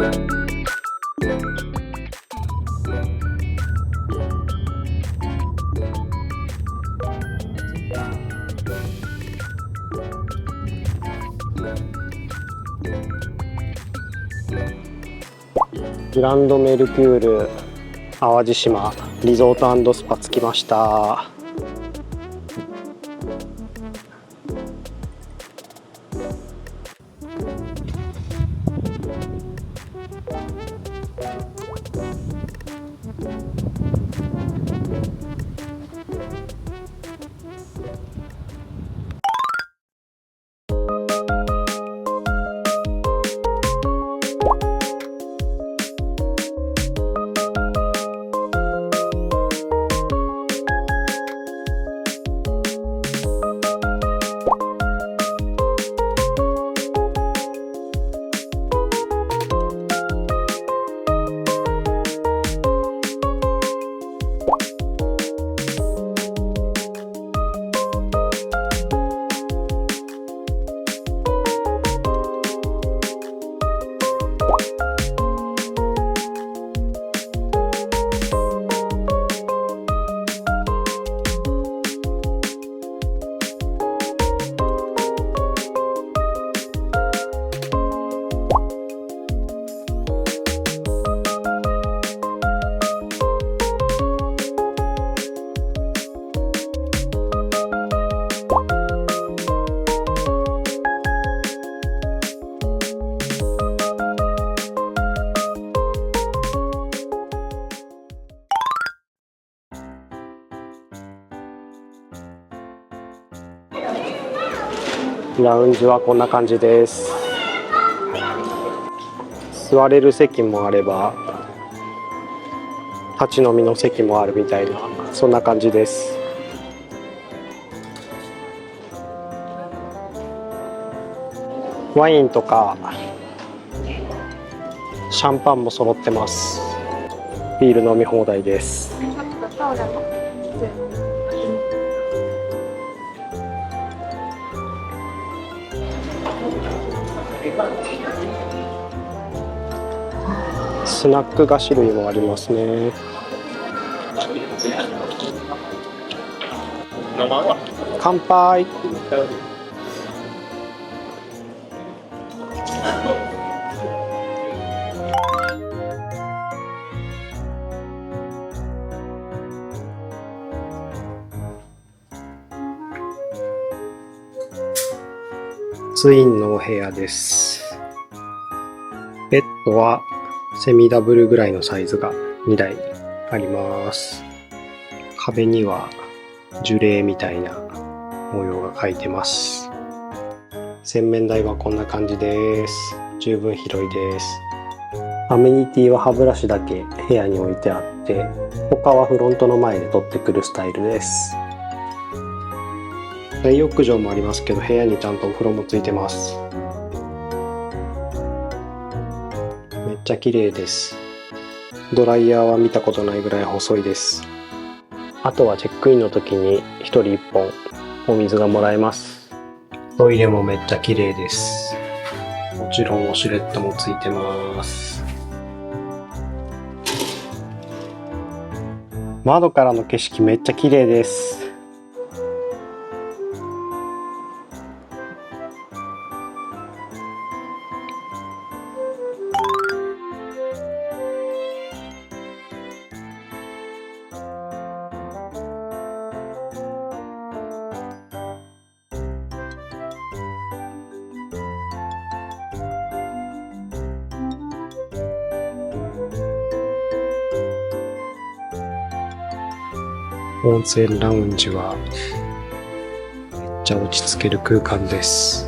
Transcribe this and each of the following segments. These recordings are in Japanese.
グランドメルキュール淡路島リゾート&スパ着きました。ラウンジはこんな感じです。座れる席もあれば立ち飲みの席もあるみたいな、そんな感じです。ワインとかシャンパンも揃ってます。ビール飲み放題です。スナック菓子類もありますね。乾杯。ツインのお部屋です。ベッドはセミダブルぐらいのサイズが2台あります。壁には樹齢みたいな模様が描いてます。洗面台はこんな感じです。十分広いです。アメニティは歯ブラシだけ部屋に置いてあって、他はフロントの前で取ってくるスタイルです。大浴場もありますけど、部屋にちゃんとお風呂もついてます。めっちゃ綺麗です。ドライヤーは見たことないぐらい細いです。あとはチェックインの時に1人1本お水がもらえます。トイレもめっちゃ綺麗です。もちろんウォシュレットもついてます。窓からの景色めっちゃ綺麗です。温泉ラウンジはめっちゃ落ち着ける空間です。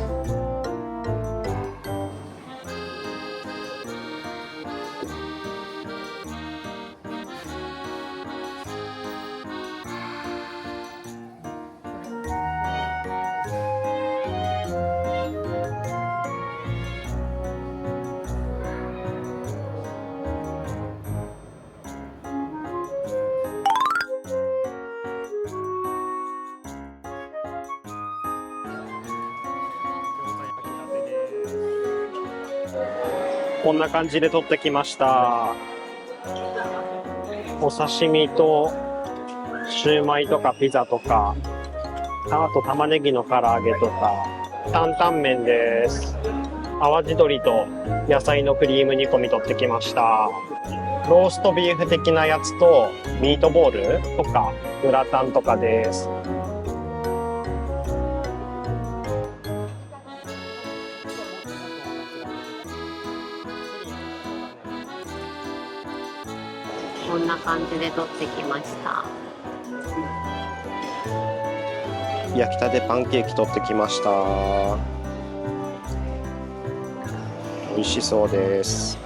こんな感じで取ってきました。お刺身とシューマイとかピザとか、あと玉ねぎの唐揚げとか、担々麺です。淡路鶏と野菜のクリーム煮込み取ってきました。ローストビーフ的なやつとミートボールとかグラタンとかです。こんな感じで取ってきました。焼きたてパンケーキ取ってきました。美味しそうです。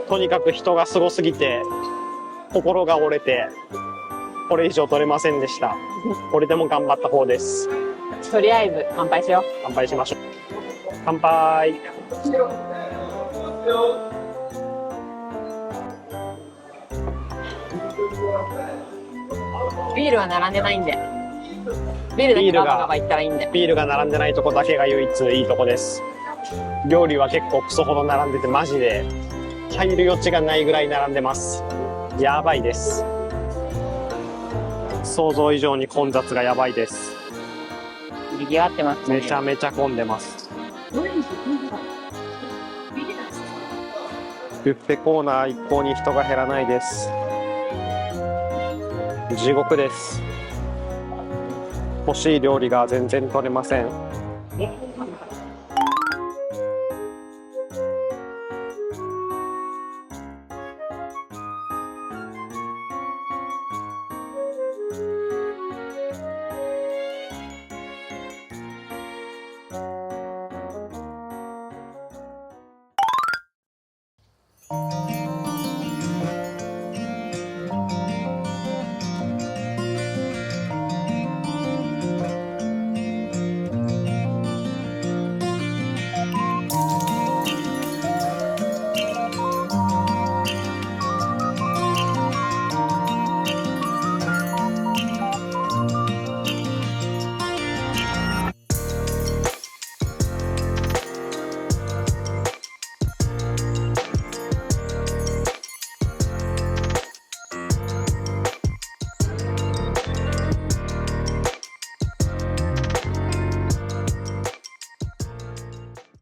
とにかく人がすごすぎて心が折れてこれ以上取れませんでした。これでも頑張った方です。とりあえず乾杯しよう。乾杯しましょう。乾杯。ビールは並んでないんで、ビールだけガバガバいったらいいんで。ビールが並んでないとこだけが唯一いいとこです。料理は結構クソほど並んでて、マジで入る余地がないぐらい並んでます。やばいです。想像以上に混雑がやばいです。賑わってますね。めちゃめちゃ混んでます。ビュッフェコーナー一向に人が減らないです。地獄です。欲しい料理が全然取れません。